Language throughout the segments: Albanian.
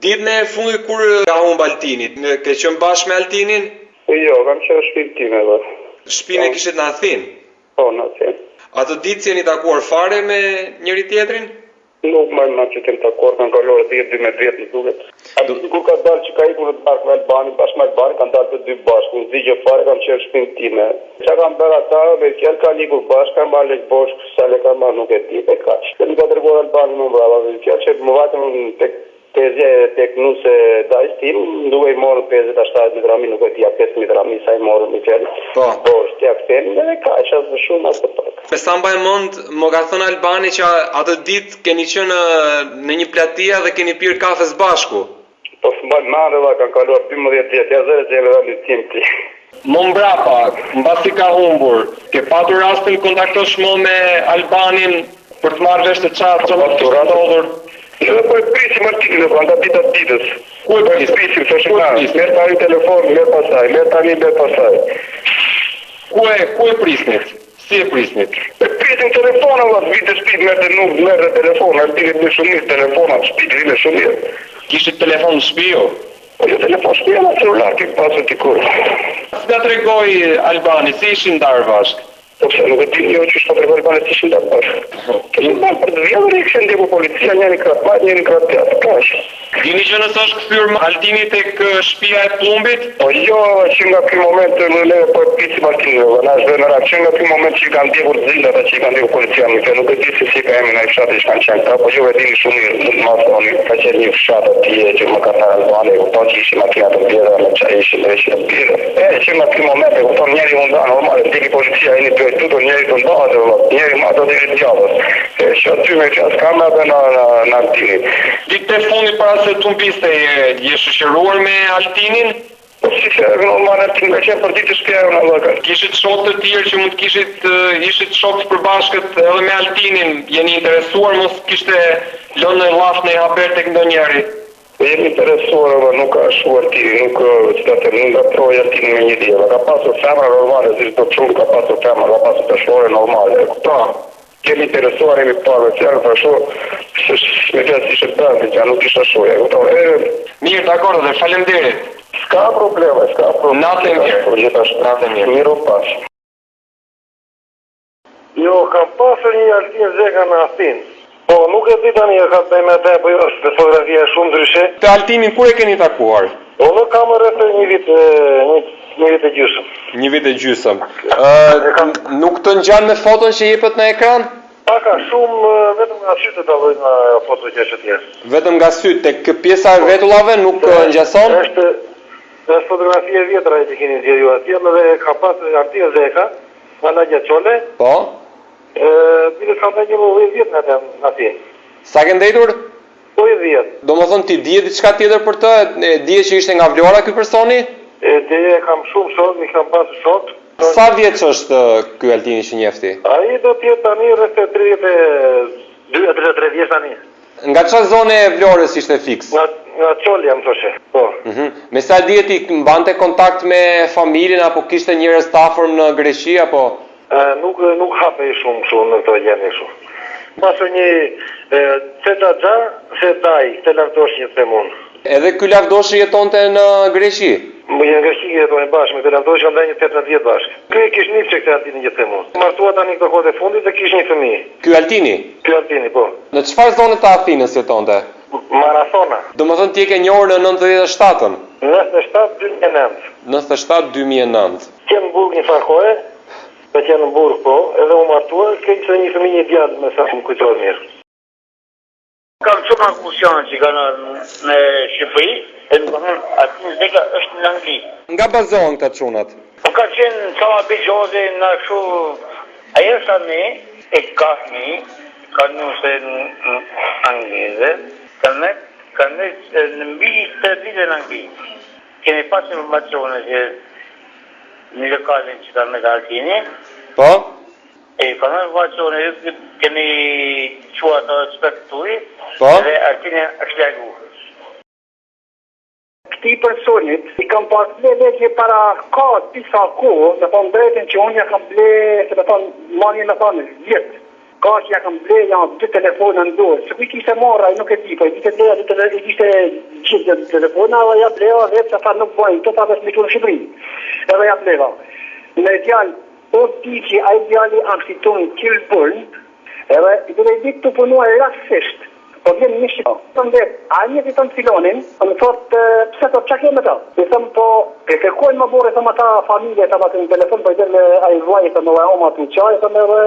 Ditën e fundit kur ka humb Altinit, ke qenë bashkë me Altinin? Jo, kam qenë shtëpinë time edhe. Shtëpinë e kishit në Athinë? Po, në Athinë. Atë ditë jeni takuar fare me njëri tjetrin? Nuk më në që kemi takuar, kanë kaluar 10-12 vjetë në duket. Atë kur ka dalë që ka ikur në bashkë me Albani, bashkë me Albani, kanë dalë të dy bashkë, në zigje fare kam qenë shtëpinë time. Qa kam bërë ata, me fjallë kanë ikur bashkë, kanë marrë lek boshkë, sa le kanë marrë nuk e di, e kaq. Dhe më ka dërguar Albani më brava, me fjallë që më vatëm tezje tek nuse dajs tim, duke i morë 50-70 grami, nuk e dija 5 grami, sa i morë me fjallë. Po, shtja këtemi, dhe kaq, asë shumë, asë pak. Me sa mbaj mend, më ka thënë Albani që atë ditë keni qenë në një platia dhe keni pirë kafes bashku. Po s'mbaj marrë dhe kanë kaluar 12 vjetë, ja zërë që dhe një tim ti. Më mbrapa, mbasi ka humbur, ke patur rastin kontaktosh më me Albanin për të marrë vesh të qatë që më të ndodhur? Edhe po e prisim artikle, po anda ditat ditës. Ku e prisim, të shëka, merë tani telefon, merë tani pasaj. Ku e prisnit? Si e prisnit? E prisim telefona, vite shpit, merë telefon, artiklet me shumit, telefonat shpit, vile shumit. Kishit telefon në shtëpi jo? Po jo telefon shpit, ama celular, këtë pasur t'i kur. Si da të regoj Albani, si ishin ndarë bashkë? Po se nuk e di një që shto të regoj Albani, si ishin ndarë bashkë. Kështë ndarë për të vjetër e kështë ndjeku policia, njëri kratë majtë, njëri kratë pjatë, kash. Dini që nësë është këthyrë Altini tek shtëpia e plumbit? Po jo, që nga këj moment në leve po e pisim Altinëve, në është dhe në rakë, që nga këj moment që i kanë ndjekur zillat, që i kanë ndjekur policia, nuk e di si ka emi në i fshatë i shkanë qenë ta, po ju e dini shumë mirë, më thoni, ka qenë një fshatë atje që më ka thënë Albani, e kupton që ishi makinat të bjera, me qa ishi dhe ishi të bjera. Që nga këj moment e kupton njeri unda, normal, ndjeki policia, e një të tuto, njeri të ndahë, njeri ma të dhe i djavës. Që aty me qasë kam edhe në Altini. Ditë e fundi para se të mbiste, je shoqëruar me Altinin? Po si që normal Altini ka qenë për ditë të shpjerë në lëka. Kishit shokë të tjerë që mund ishit shokë të përbashkët edhe me Altinin, jeni interesuar mos kishte lënë në llaf në haber tek ndonjëri? Jemi interesuar, nuk ka shuar Altini, nuk nga troj Altini me një djela. Ka pasur femra normale, zishtë do qumë, ka pasur femra, ka pasur të shore normale. Kemi interesuar, jemi parë të janë, për me fjallë si shë bëndë, që nuk isha shoja. Mirë, dakord, dhe falemderit. S'ka probleme, s'ka probleme. Natë e mirë. Natë e mirë. Miru pas. Jo, kam pasur një Altin Zeka në Athinë. Po, nuk e di tani e ka të bëjmë atë, po jo, është fotografia shumë ndryshe. Të Altinin, kur e keni takuar? Po, nuk kam rreth një vit e gjysëm. Një vit e gjysëm. Nuk të ngjan me foton që jepet në ekran? Paka shumë, vetëm nga sytë të vëjnë nga foto që është tjerë. Vetëm nga sytë, tek pjesa e vetullave nuk ngjason? Është fotografia vjetra që keni zgjedhur ju atje, dhe ka pasur Altin Zeka, nga Lagja Çole. Po. Bile ka ndaj një 10 vjet në atje. Sa ke ndetur? 10 vjet. Domethënë ti dije diçka tjetër për të? Dije që ishte nga Vlora ky personi? Dije kam shumë shok, mi kam pasur shok. Sa vjeç është ky Altini që njefti? Ai do të jetë tani rreth 32-33 vjeç tani. Nga çfarë zone e Vlorës ishte fiks? Nga Çolja më thoshe. Po. Me sa dihet i mbante kontakt me familjen apo kishte njerëz të afërm në Greqi apo? Nuk hapej shumë në këto gjëra kështu. Pasur një Sedaj, këtë lavdosh një themun. Edhe ky lavdosh jetonte në Greqi? Në Greqi jetojnë bashkë, me këtë lavdosh kanë dhënë 18 vjet bashkë. Ky e kish nisë këtë Altini një themun. Martua tani këto kohë të fundit dhe kish një fëmijë. Ky Altini? Ky Altini, po. Në çfarë zone të Athinës jetonte? Marathona. Domethënë ti e ke njohur në 97-ën? 97-2009. 97-2009. Qenë në Burg një farkohe, të qenë në Burg, po, edhe u martua, kështë një fëmijë një djallë me sa më kujtojnë mirë. Kam shumë akusion që kanë në Shqipëri, e në përmën Altin Zeka është në Angli. Nga bazohen këta çunat? Po ka qenë sama bëgjoze në shu, ajo sa ne, e kahni, ka nëse në Anglize, kanë në mbi të vite në Angli. Kemi pas informacione që në lokalin që kanë me Altini. Po? E kanë informacione që kemi qua të spektuj, po? Dhe Altini është lagu. Këti personit i kam pas ble që para ka disa kohë, në thonë drejten që unë ja kam ble, se në thonë marrë në thonë vjetë. Ka Ka që ja kam ble, janë 2 telefona në dorë. Se kujt ishte marra, nuk e di, po i ishte gjithë telefona, dhe ja bleva vetë, se ta nuk bojnë, të ta vesh me qënë Shqipëri. Edhe ja bleva. Në djallë, o di që a i djalli am fiton Kill Bull, edhe i të ditë të punua rastësisht. Po vjen një shqiptar. Të ndet, a një fiton filonin, më thotë, pse të qa keme ta? I thëmë, po, e kërkojnë më bore, thëmë ata familje, thëmë atë në telefon, po i dhe a i vlaj, thëmë e oma të qaj, thëmë edhe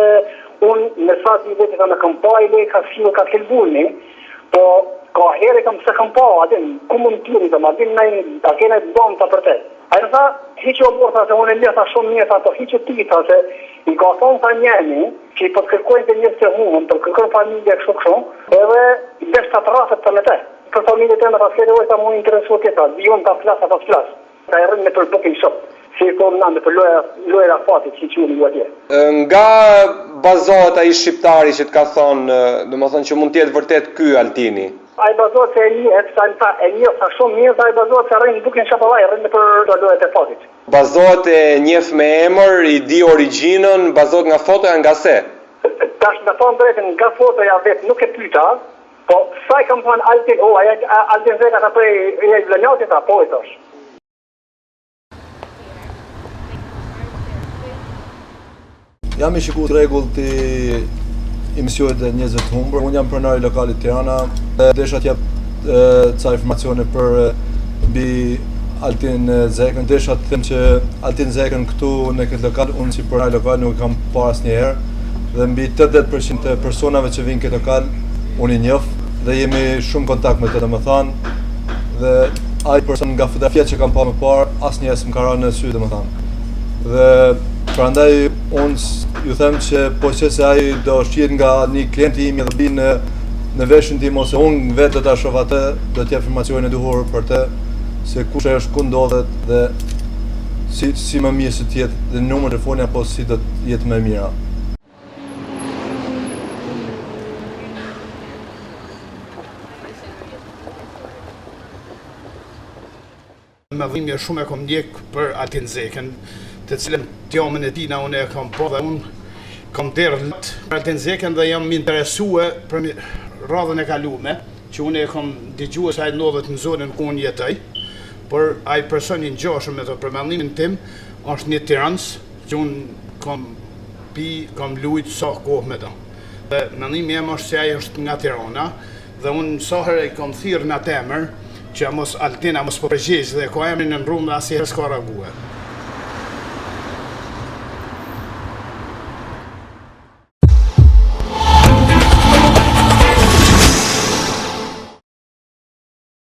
unë në sa t'i vetë, thëmë e kam pa i le, ka shime ka kelbulni, po, ka here kam se kam pa, adin, ku mund t'juri, thëmë, adin a kene dom të për te. A i në tha, hiqë o borë, se unë e leta shumë mirë, tha, hiqë ti, tha, se i ka thonë tha njeni, që i po të kërkojnë të njësë të humën, të kërkojnë familje kështu, edhe i besh të rrafet të me te. Për familje të me ta skede ojta mu interesu të ta, dion të flasë, pas flasë. Ta e rrën me për bukin shop, se i thonë nande për lojera fatit që i quni ju atje. Nga bazohet ai shqiptari që të ka thonë, dhe më thonë që mund tjetë vërtet ky Altini? A i bazohet se e një, sa shumë mirë, a i bazohet se rrën bukin shop e rrën me për lojera e fatit. Bazohet e njef me emër, i di origjinën, bazohet nga fotoja nga se? Tash me thonë drejtën nga fotoja vetë nuk e pyta, po sa i kam thonë Altin, Altin Zeka ta prej e vlenjatit, po e thash. Jam i shiku të regull të emisionet e njerëzve të humbur. Unë jam pronari lokalit Tirana dhe desha t'jap ca informacione për mbi Altin Zekën. Desha të them që Altin Zekën këtu në këtë lokal, unë si pronari lokal nuk e kam parë asnjëherë dhe mbi 80% të personave që vinë këtë lokal unë i njoh dhe jemi shumë kontakt me të domethënë dhe ai person nga fotografia që kam pa më parë asnjëherë s'm ka rënë në sy domethënë. Dhe prandaj unë ju them që po që se ai do shqiet nga një klient i imi dhe binë në veshën tim ose unë vetë do ta shoh atë, do t'jap informacionin e duhur për të se kush është, ku ndodhet dhe si më mirë se të jetë dhe numër telefoni apo si do të jetë më mira. Me dhimbje shumë e kom ndjek për Altin Zekën, të cilën t'jamën e tina unë e kam po dhe unë kam derë lëtë për Altin Zekën dhe jam interesue për radhën e kalume, që unë e kam dëgjuar se ai ndodhet në zonën ku unë jetoj, por ai personi ngjashëm me të për mendimin tim është një Tiranës që unë kam lujt sa kohë me ta. Dhe mendimi im është se ai është nga Tirana dhe unë sa herë i kam thirrë në atë emër që mos Altina mos po përgjigj dhe ko emrin në mbrumë dhe asnjëherë s'ka reaguar.